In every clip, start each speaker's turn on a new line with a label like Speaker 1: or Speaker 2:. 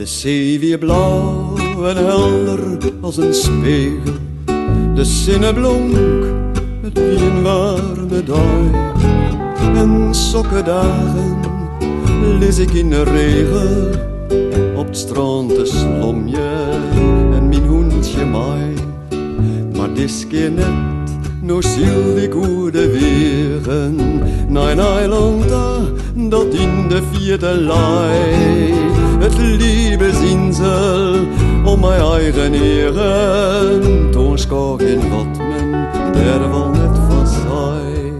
Speaker 1: zee weer blauw en helder als een spiegel. De zinne blonk, het wie een warme dag. En sokkendagen lees ik in de regen. Op het strand een slomje en mijn hoentje mij. Maar dis keer net, nou ziel ik hoe de wegen. Naar een eiland dat in de vierde lei. Het liebesinsel om mijn eigen eren. Toen schak in wat men der wel net van zei.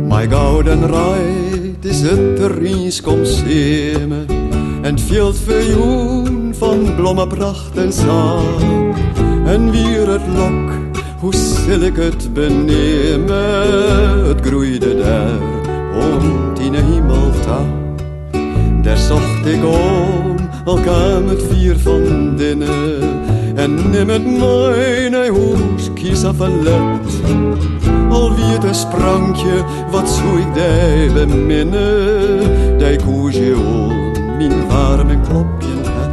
Speaker 1: Mijn gouden rijt is het erin komt zemen. En het veld verjoen van blommenpracht en zaad. En weer het lok, hoe zal ik het benemen? Het groeide daar, om in de hemeltaal. Daar zocht ik om, al kwam het vier van dinnen. En neem het mijn hoes, kies af een let. Al wie het een sprankje, wat zou ik daar beminnen? Die koesje om, mijn warme klopje het.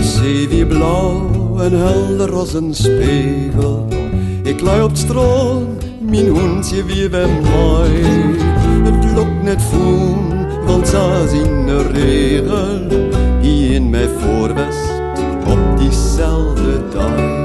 Speaker 1: Zee weer blauw en helder als een spiegel. Ik lig op het strand, mijn hoentje weer bij mij. Het lukt net voen, want za's in de regen. Hier in mijn voorwest op diezelfde dag.